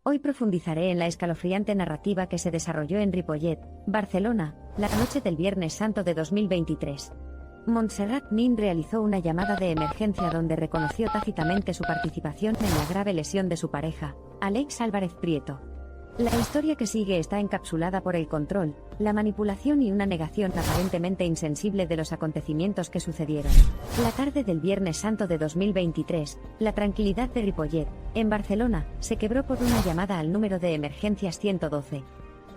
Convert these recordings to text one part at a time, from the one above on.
Hoy profundizaré en la escalofriante narrativa que se desarrolló en Ripollet, Barcelona, la noche del Viernes Santo de 2023. Montserrat Nin realizó una llamada de emergencia donde reconoció tácitamente su participación en la grave lesión de su pareja, Àlex Álvarez Prieto. La historia que sigue está encapsulada por el control, la manipulación y una negación aparentemente insensible de los acontecimientos que sucedieron. La tarde del Viernes Santo de 2023, la tranquilidad de Ripollet, en Barcelona, se quebró por una llamada al número de emergencias 112.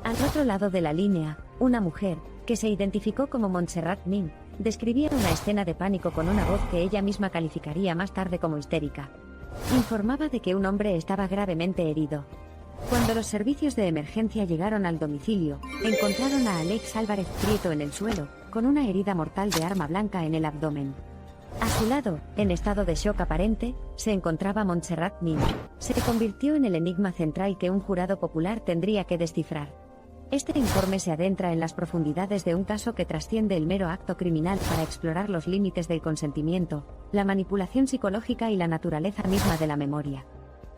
Al otro lado de la línea, una mujer, que se identificó como Montserrat Nin, describía una escena de pánico con una voz que ella misma calificaría más tarde como histérica. Informaba de que un hombre estaba gravemente herido. Cuando los servicios de emergencia llegaron al domicilio, encontraron a Àlex Álvarez Prieto en el suelo, con una herida mortal de arma blanca en el abdomen. A su lado, en estado de shock aparente, se encontraba Montserrat Nin. Se convirtió en el enigma central que un jurado popular tendría que descifrar. Este informe se adentra en las profundidades de un caso que trasciende el mero acto criminal para explorar los límites del consentimiento, la manipulación psicológica y la naturaleza misma de la memoria.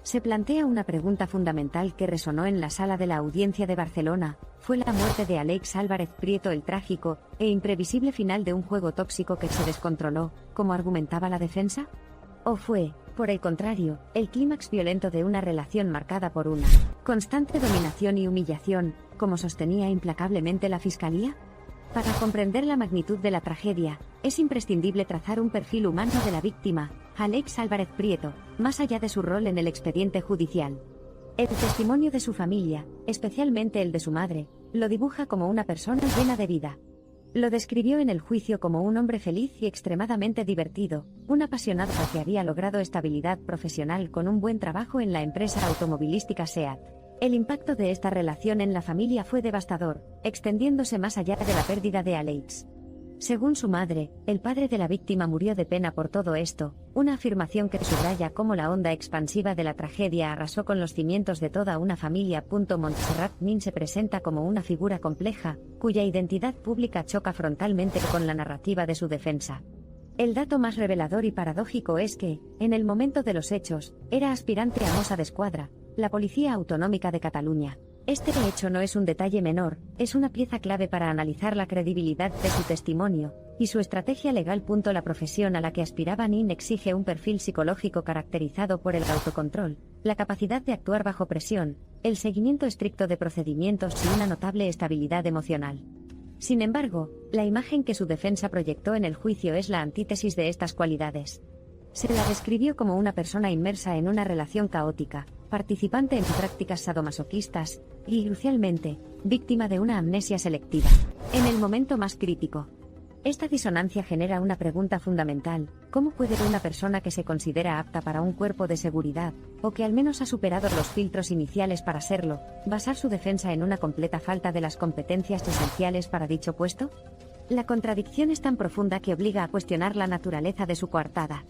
Se plantea una pregunta fundamental que resonó en la sala de la Audiencia de Barcelona: ¿fue la muerte de Àlex Álvarez Prieto el trágico e imprevisible final de un juego tóxico que se descontroló, como argumentaba la defensa? ¿O fue, por el contrario, el clímax violento de una relación marcada por una constante dominación y humillación, como sostenía implacablemente la Fiscalía? Para comprender la magnitud de la tragedia, es imprescindible trazar un perfil humano de la víctima, Àlex Álvarez Prieto, más allá de su rol en el expediente judicial. El testimonio de su familia, especialmente el de su madre, lo dibuja como una persona llena de vida. Lo describió en el juicio como un hombre feliz y extremadamente divertido, un apasionado que había logrado estabilidad profesional con un buen trabajo en la empresa automovilística SEAT. El impacto de esta relación en la familia fue devastador, extendiéndose más allá de la pérdida de Àlex. Según su madre, el padre de la víctima murió de pena por todo esto, una afirmación que subraya cómo la onda expansiva de la tragedia arrasó con los cimientos de toda una familia. Montserrat Nin se presenta como una figura compleja, cuya identidad pública choca frontalmente con la narrativa de su defensa. El dato más revelador y paradójico es que, en el momento de los hechos, era aspirante a mossa d'Esquadra, la Policía Autonómica de Cataluña. Este hecho no es un detalle menor, es una pieza clave para analizar la credibilidad de su testimonio y su estrategia legal. La profesión a la que aspiraba Nin exige un perfil psicológico caracterizado por el autocontrol, la capacidad de actuar bajo presión, el seguimiento estricto de procedimientos y una notable estabilidad emocional. Sin embargo, la imagen que su defensa proyectó en el juicio es la antítesis de estas cualidades. Se la describió como una persona inmersa en una relación caótica, participante en prácticas sadomasoquistas y, crucialmente, víctima de una amnesia selectiva. En el momento más crítico, esta disonancia genera una pregunta fundamental: ¿cómo puede una persona que se considera apta para un cuerpo de seguridad, o que al menos ha superado los filtros iniciales para serlo, basar su defensa en una completa falta de las competencias esenciales para dicho puesto? La contradicción es tan profunda que obliga a cuestionar la naturaleza de su coartada.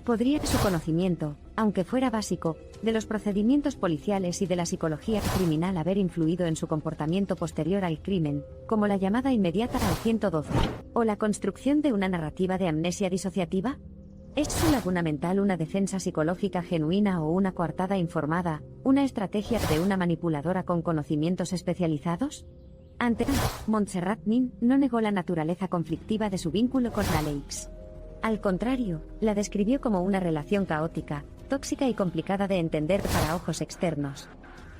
¿Podría su conocimiento, aunque fuera básico, de los procedimientos policiales y de la psicología criminal haber influido en su comportamiento posterior al crimen, como la llamada inmediata al 112, o la construcción de una narrativa de amnesia disociativa? ¿Es su laguna mental una defensa psicológica genuina o una coartada informada, una estrategia de una manipuladora con conocimientos especializados? Ante Montserrat Nin no negó la naturaleza conflictiva de su vínculo con Àlex. Al contrario, la describió como una relación caótica, tóxica y complicada de entender para ojos externos.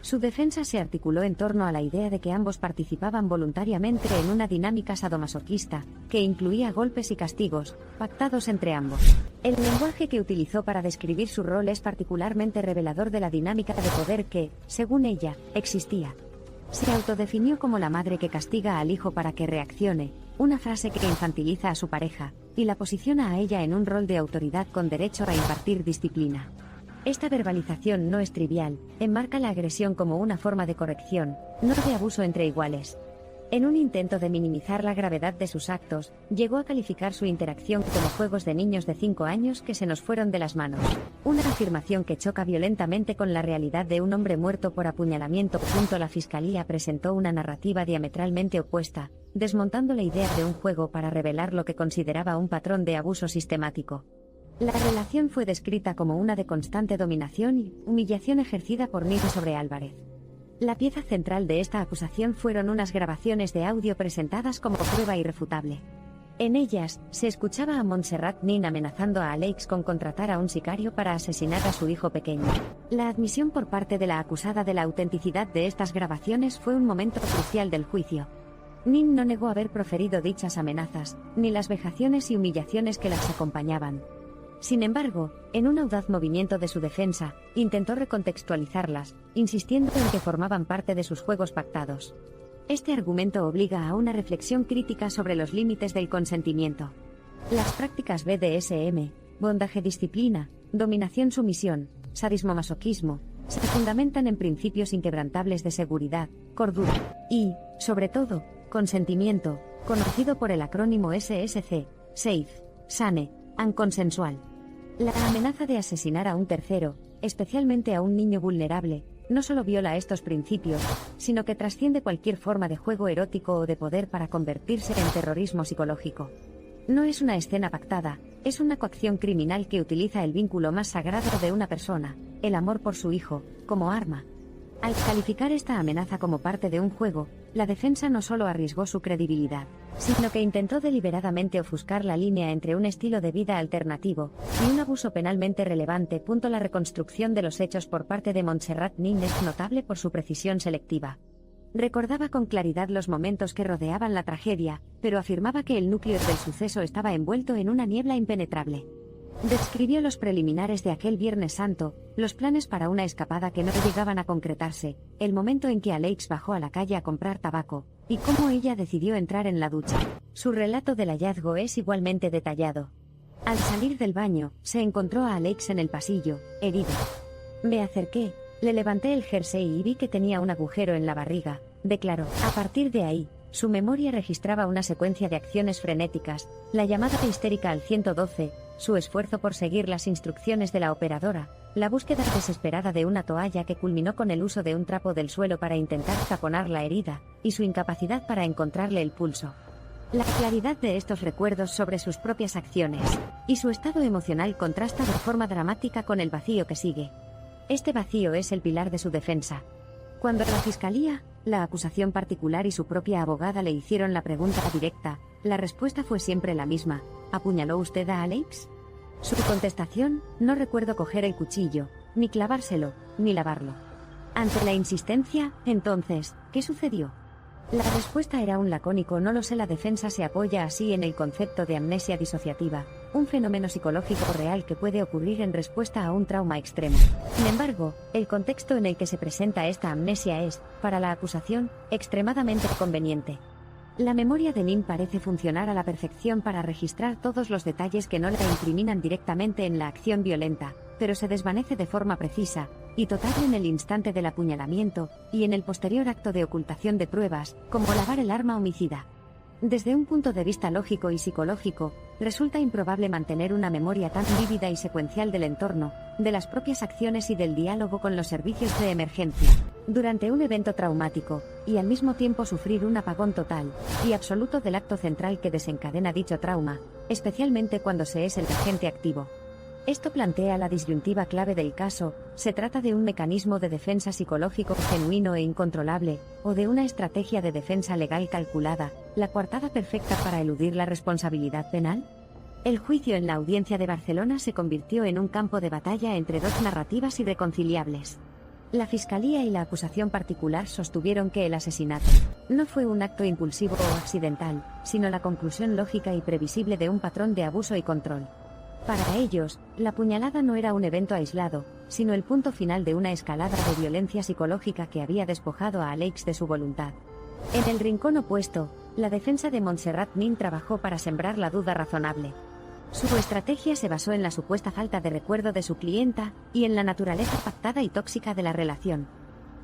Su defensa se articuló en torno a la idea de que ambos participaban voluntariamente en una dinámica sadomasoquista, que incluía golpes y castigos, pactados entre ambos. El lenguaje que utilizó para describir su rol es particularmente revelador de la dinámica de poder que, según ella, existía. Se autodefinió como la madre que castiga al hijo para que reaccione, una frase que infantiliza a su pareja, y la posiciona a ella en un rol de autoridad con derecho a impartir disciplina. Esta verbalización no es trivial, enmarca la agresión como una forma de corrección, no de abuso entre iguales. En un intento de minimizar la gravedad de sus actos, llegó a calificar su interacción como juegos de niños de 5 años que se nos fueron de las manos. Una afirmación que choca violentamente con la realidad de un hombre muerto por apuñalamiento. La Fiscalía presentó una narrativa diametralmente opuesta, desmontando la idea de un juego para revelar lo que consideraba un patrón de abuso sistemático. La relación fue descrita como una de constante dominación y humillación ejercida por Nin sobre Álvarez. La pieza central de esta acusación fueron unas grabaciones de audio presentadas como prueba irrefutable. En ellas, se escuchaba a Montserrat Nin amenazando a Aleix con contratar a un sicario para asesinar a su hijo pequeño. La admisión por parte de la acusada de la autenticidad de estas grabaciones fue un momento crucial del juicio. Nin no negó haber proferido dichas amenazas, ni las vejaciones y humillaciones que las acompañaban. Sin embargo, en un audaz movimiento de su defensa, intentó recontextualizarlas, insistiendo en que formaban parte de sus juegos pactados. Este argumento obliga a una reflexión crítica sobre los límites del consentimiento. Las prácticas BDSM, bondaje-disciplina, dominación-sumisión, sadismo-masoquismo, se fundamentan en principios inquebrantables de seguridad, cordura y, sobre todo, consentimiento, conocido por el acrónimo SSC, Safe, Sane, and Consensual. La amenaza de asesinar a un tercero, especialmente a un niño vulnerable, no solo viola estos principios, sino que trasciende cualquier forma de juego erótico o de poder para convertirse en terrorismo psicológico. No es una escena pactada, es una coacción criminal que utiliza el vínculo más sagrado de una persona, el amor por su hijo, como arma. Al calificar esta amenaza como parte de un juego, la defensa no solo arriesgó su credibilidad, sino que intentó deliberadamente ofuscar la línea entre un estilo de vida alternativo y un abuso penalmente relevante. La reconstrucción de los hechos por parte de Montserrat Nin es notable por su precisión selectiva. Recordaba con claridad los momentos que rodeaban la tragedia, pero afirmaba que el núcleo del suceso estaba envuelto en una niebla impenetrable. Describió los preliminares de aquel Viernes Santo, los planes para una escapada que no llegaban a concretarse, el momento en que Aleix bajó a la calle a comprar tabaco, y cómo ella decidió entrar en la ducha. Su relato del hallazgo es igualmente detallado. Al salir del baño, se encontró a Aleix en el pasillo, herido. Me acerqué, le levanté el jersey y vi que tenía un agujero en la barriga, declaró. A partir de ahí, su memoria registraba una secuencia de acciones frenéticas, la llamada histérica al 112, su esfuerzo por seguir las instrucciones de la operadora, la búsqueda desesperada de una toalla que culminó con el uso de un trapo del suelo para intentar taponar la herida, y su incapacidad para encontrarle el pulso. La claridad de estos recuerdos sobre sus propias acciones y su estado emocional contrasta de forma dramática con el vacío que sigue. Este vacío es el pilar de su defensa. Cuando la fiscalía, la acusación particular y su propia abogada le hicieron la pregunta directa, la respuesta fue siempre la misma: ¿apuñaló usted a Aleix? Su contestación: no recuerdo coger el cuchillo, ni clavárselo, ni lavarlo. Ante la insistencia, entonces, ¿qué sucedió? La respuesta era un lacónico no lo sé. La defensa se apoya así en el concepto de amnesia disociativa, un fenómeno psicológico real que puede ocurrir en respuesta a un trauma extremo. Sin embargo, el contexto en el que se presenta esta amnesia es, para la acusación, extremadamente conveniente. La memoria de Nin parece funcionar a la perfección para registrar todos los detalles que no la incriminan directamente en la acción violenta, pero se desvanece de forma precisa y total en el instante del apuñalamiento y en el posterior acto de ocultación de pruebas, como lavar el arma homicida. Desde un punto de vista lógico y psicológico, resulta improbable mantener una memoria tan vívida y secuencial del entorno, de las propias acciones y del diálogo con los servicios de emergencia, durante un evento traumático, y al mismo tiempo sufrir un apagón total y absoluto del acto central que desencadena dicho trauma, especialmente cuando se es el agente activo. Esto plantea la disyuntiva clave del caso: ¿se trata de un mecanismo de defensa psicológico genuino e incontrolable, o de una estrategia de defensa legal calculada, la coartada perfecta para eludir la responsabilidad penal? El juicio en la audiencia de Barcelona se convirtió en un campo de batalla entre dos narrativas irreconciliables. La fiscalía y la acusación particular sostuvieron que el asesinato no fue un acto impulsivo o accidental, sino la conclusión lógica y previsible de un patrón de abuso y control. Para ellos, la puñalada no era un evento aislado, sino el punto final de una escalada de violencia psicológica que había despojado a Aleix de su voluntad. En el rincón opuesto, la defensa de Montserrat Nin trabajó para sembrar la duda razonable. Su estrategia se basó en la supuesta falta de recuerdo de su clienta y en la naturaleza pactada y tóxica de la relación.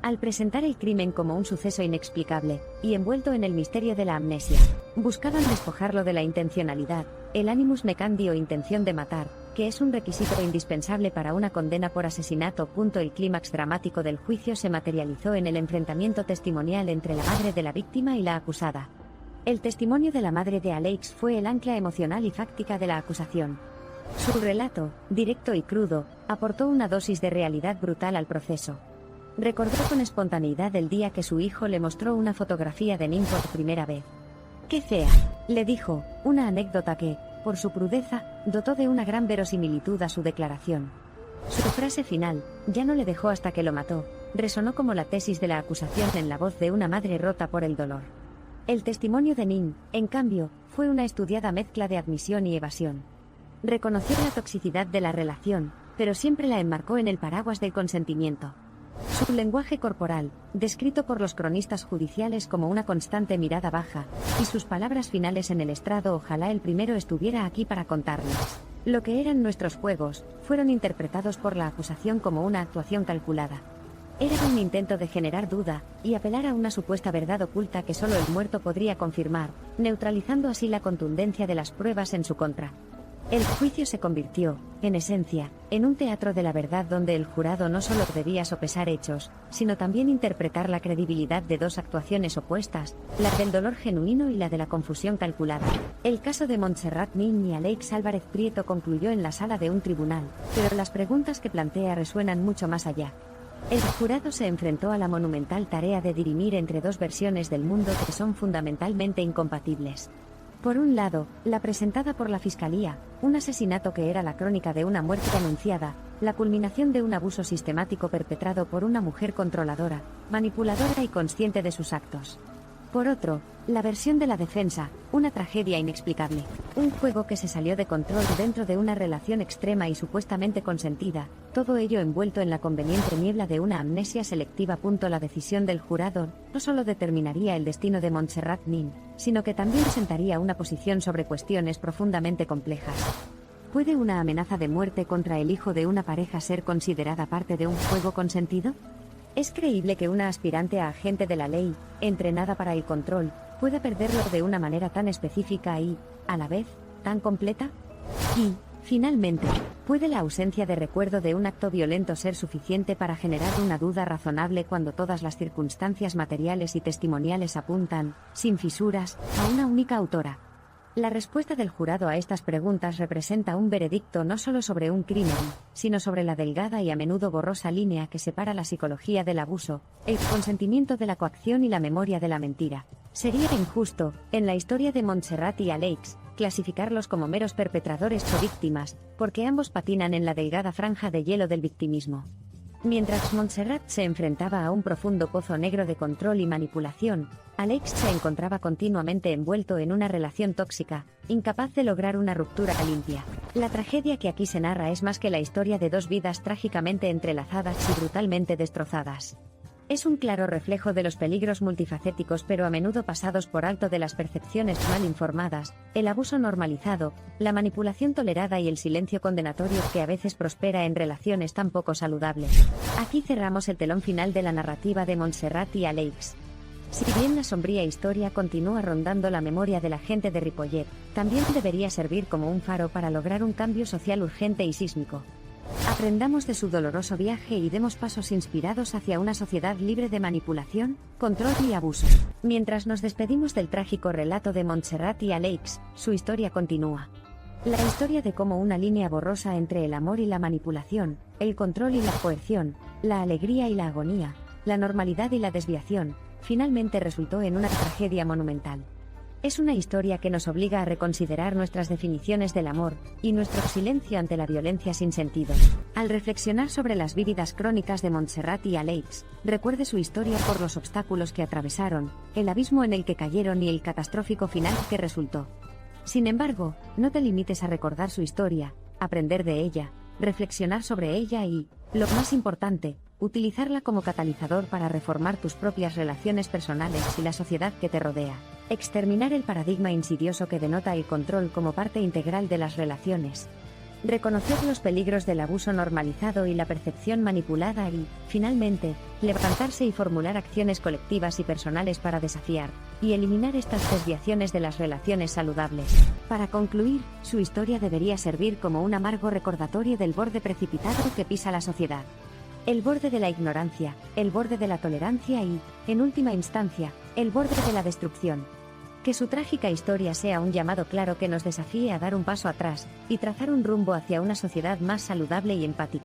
Al presentar el crimen como un suceso inexplicable y envuelto en el misterio de la amnesia, buscaban despojarlo de la intencionalidad, el animus necandi o intención de matar, que es un requisito indispensable para una condena por asesinato. El clímax dramático del juicio se materializó en el enfrentamiento testimonial entre la madre de la víctima y la acusada. El testimonio de la madre de Aleix fue el ancla emocional y fáctica de la acusación. Su relato, directo y crudo, aportó una dosis de realidad brutal al proceso. Recordó con espontaneidad el día que su hijo le mostró una fotografía de Nin por primera vez. «¡Qué fea!», le dijo, una anécdota que, por su crudeza, dotó de una gran verosimilitud a su declaración. Su frase final, «ya no le dejó hasta que lo mató», resonó como la tesis de la acusación en la voz de una madre rota por el dolor. El testimonio de Nin, en cambio, fue una estudiada mezcla de admisión y evasión. Reconoció la toxicidad de la relación, pero siempre la enmarcó en el paraguas del consentimiento. Su lenguaje corporal, descrito por los cronistas judiciales como una constante mirada baja, y sus palabras finales en el estrado, ojalá el primero estuviera aquí para contarles lo que eran nuestros juegos, fueron interpretados por la acusación como una actuación calculada. Era un intento de generar duda, y apelar a una supuesta verdad oculta que solo el muerto podría confirmar, neutralizando así la contundencia de las pruebas en su contra. El juicio se convirtió, en esencia, en un teatro de la verdad donde el jurado no solo debía sopesar hechos, sino también interpretar la credibilidad de dos actuaciones opuestas, la del dolor genuino y la de la confusión calculada. El caso de Montserrat Nin y Aleix Álvarez Prieto concluyó en la sala de un tribunal, pero las preguntas que plantea resuenan mucho más allá. El jurado se enfrentó a la monumental tarea de dirimir entre dos versiones del mundo que son fundamentalmente incompatibles. Por un lado, la presentada por la Fiscalía, un asesinato que era la crónica de una muerte anunciada, la culminación de un abuso sistemático perpetrado por una mujer controladora, manipuladora y consciente de sus actos. Por otro, la versión de la defensa, una tragedia inexplicable, un juego que se salió de control dentro de una relación extrema y supuestamente consentida, todo ello envuelto en la conveniente niebla de una amnesia selectiva. La decisión del jurado no solo determinaría el destino de Montserrat Nin, sino que también sentaría una posición sobre cuestiones profundamente complejas. ¿Puede una amenaza de muerte contra el hijo de una pareja ser considerada parte de un juego consentido? ¿Es creíble que una aspirante a agente de la ley, entrenada para el control, pueda perderlo de una manera tan específica y, a la vez, tan completa? Y, finalmente, ¿puede la ausencia de recuerdo de un acto violento ser suficiente para generar una duda razonable cuando todas las circunstancias materiales y testimoniales apuntan, sin fisuras, a una única autora? La respuesta del jurado a estas preguntas representa un veredicto no solo sobre un crimen, sino sobre la delgada y a menudo borrosa línea que separa la psicología del abuso, el consentimiento de la coacción y la memoria de la mentira. Sería injusto, en la historia de Montserrat y Aleix, clasificarlos como meros perpetradores o víctimas, porque ambos patinan en la delgada franja de hielo del victimismo. Mientras Montserrat se enfrentaba a un profundo pozo negro de control y manipulación, Aleix se encontraba continuamente envuelto en una relación tóxica, incapaz de lograr una ruptura limpia. La tragedia que aquí se narra es más que la historia de dos vidas trágicamente entrelazadas y brutalmente destrozadas. Es un claro reflejo de los peligros multifacéticos pero a menudo pasados por alto de las percepciones mal informadas, el abuso normalizado, la manipulación tolerada y el silencio condenatorio que a veces prospera en relaciones tan poco saludables. Aquí cerramos el telón final de la narrativa de Montserrat y Aleix. Si bien la sombría historia continúa rondando la memoria de la gente de Ripollet, también debería servir como un faro para lograr un cambio social urgente y sísmico. Aprendamos de su doloroso viaje y demos pasos inspirados hacia una sociedad libre de manipulación, control y abuso. Mientras nos despedimos del trágico relato de Montserrat y Aleix, su historia continúa. La historia de cómo una línea borrosa entre el amor y la manipulación, el control y la coerción, la alegría y la agonía, la normalidad y la desviación, finalmente resultó en una tragedia monumental. Es una historia que nos obliga a reconsiderar nuestras definiciones del amor, y nuestro silencio ante la violencia sin sentido. Al reflexionar sobre las vívidas crónicas de Montserrat y Aleix, recuerde su historia por los obstáculos que atravesaron, el abismo en el que cayeron y el catastrófico final que resultó. Sin embargo, no te limites a recordar su historia, aprender de ella, reflexionar sobre ella y, lo más importante, utilizarla como catalizador para reformar tus propias relaciones personales y la sociedad que te rodea. Exterminar el paradigma insidioso que denota el control como parte integral de las relaciones. Reconocer los peligros del abuso normalizado y la percepción manipulada y, finalmente, levantarse y formular acciones colectivas y personales para desafiar y eliminar estas desviaciones de las relaciones saludables. Para concluir, su historia debería servir como un amargo recordatorio del borde precipitado que pisa la sociedad. El borde de la ignorancia, el borde de la tolerancia y, en última instancia, el borde de la destrucción. Que su trágica historia sea un llamado claro que nos desafíe a dar un paso atrás y trazar un rumbo hacia una sociedad más saludable y empática.